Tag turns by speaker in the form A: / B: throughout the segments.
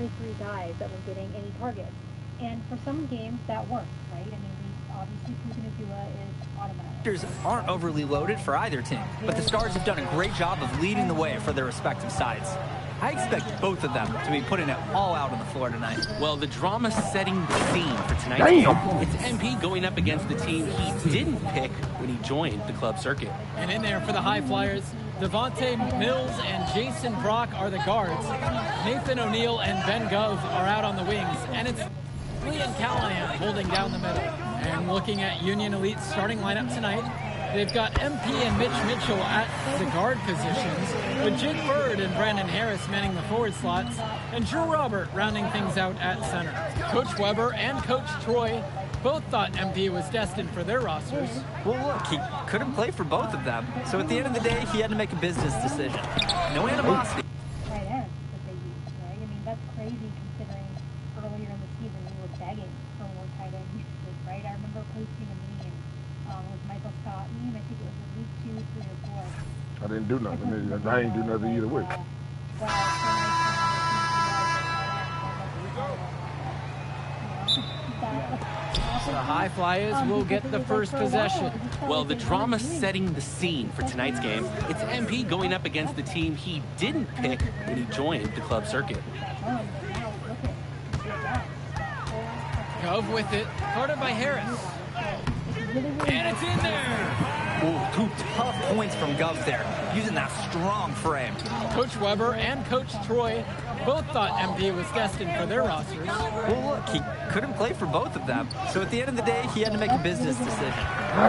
A: every three guys that were getting any targets. And for some games, that worked, right? I mean, we obviously Puka Nakua is automatic.
B: Aren't overly loaded for either team, but the Stars have done a great job of leading the way for their respective sides. I expect both of them to be putting it all out on the floor tonight.
C: Well, the drama setting the scene for tonight's game. It's MP going up against the team he didn't pick when he joined the club circuit.
D: And in there for the High Flyers, Devontae Mills and Jason Brock are the guards. Nathan O'Neill and Ben Gove are out on the wings. And it's K.I.N.G holding down the middle. And looking at Union Elite's starting lineup tonight, they've got MP and Mitch Mitchell at the guard positions, with Jake Bird and Brandon Harris manning the forward slots, and Drew Robert rounding things out at center. Coach Weber and Coach Troy both thought MP was destined for their rosters.
B: Well, look, he couldn't play for both of them, so at the end of the day, he had to make a business decision. No animosity.
A: Tight ends that they used, right? I mean, that's crazy considering earlier in the season we were begging for more tight end usage, right? I remember posting a meme with Michael Scott meme. I think it was in week 2, 3, or 4.
E: I didn't do nothing. I ain't do nothing either way.
D: So the High Flyers will get the first possession.
C: Well, the drama setting the scene for tonight's game. It's MP going up against the team he didn't pick when he joined the club circuit.
D: Gove with it, guarded by Harris. And it's in there!
B: Ooh, 2 tough points from Gove there, using that strong frame.
D: Coach Weber and Coach Troy both thought MP was destined for their rosters.
B: Well, look, he couldn't play for both of them, so at the end of the day, he had to make a business decision.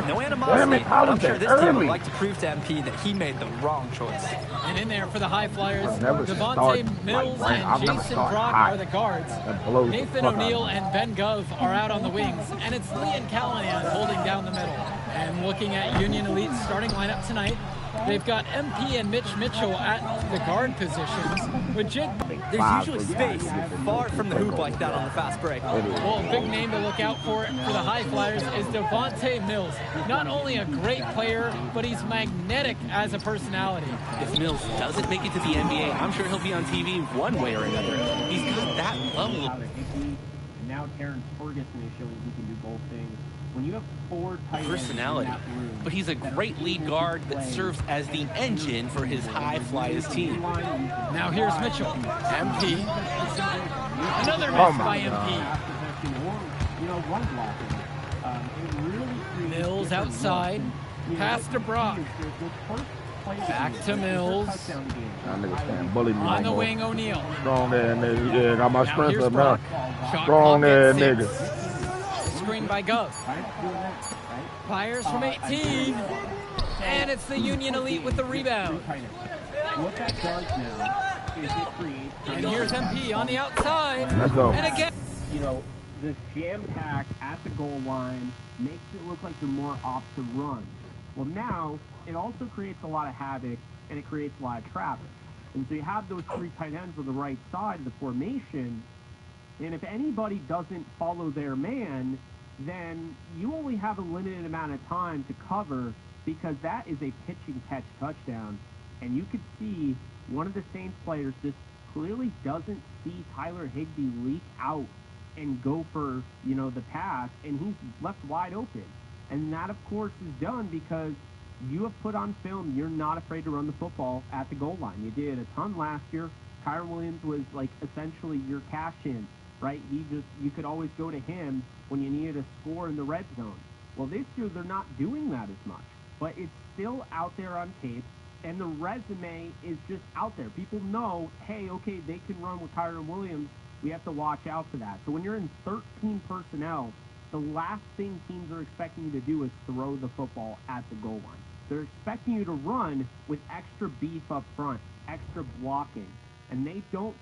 B: No animosity, but I'm sure this team would like to prove to MP that he made the wrong choice.
D: And in there for the High Flyers, Devontae Mills and Jason Brock are the guards. Nathan O'Neill and Ben Gove are out on the wings, and it's K.I.N.G holding down the middle. And looking at Union Elite's starting lineup tonight, they've got MP and Mitch Mitchell at the guard positions, with Jake.
B: There's usually space far from the hoop like that on the fast break.
D: Well, a big name to look out for the High Flyers is Devontae Mills. Not only a great player, but he's magnetic as a personality.
C: If Mills doesn't make it to the NBA, I'm sure he'll be on TV one way or another. He's got that level of...
F: And now Terrence Ferguson is showing he can do both things. When you have 4 tight ends
C: personality,
F: in that room,
C: but he's a great lead guard that serves as the engine for his High Flyers team.
D: Now here's Mitchell. MP. Another miss by MP. Mills outside. Pass to Brock. Back to Mills. On the wing, O'Neill.
E: Strong ass nigga. Yeah, got my strength up
D: Brock.
E: now. Strong ass nigga.
D: Screen by Gove. Fires from 18. And it's the Union Elite with the rebound.
F: What that does now is it creates...
D: And here's MP on the outside.
E: Let's go.
D: And again.
F: You know, this jam pack at the goal line makes it look like they're more off to run. Well, now it also creates a lot of havoc and it creates a lot of traffic. And so you have those 3 tight ends on the right side of the formation. And if anybody doesn't follow their man, then you only have a limited amount of time to cover, because that is a pitch and catch touchdown. And you could see one of the Saints players just clearly doesn't see Tyler Higbee leak out and go for, you know, the pass, and he's left wide open. And that, of course, is done because you have put on film you're not afraid to run the football at the goal line. You did a ton last year. Kyron Williams was, like, essentially your cash-in, right? You could always go to him when you needed a score in the red zone. Well, this year they're not doing that as much, but it's still out there on tape, and the resume is just out there. People know, hey, okay, they can run with Kyron Williams. We have to watch out for that. So when you're in 13 personnel, the last thing teams are expecting you to do is throw the football at the goal line. They're expecting you to run with extra beef up front, extra blocking, and they don't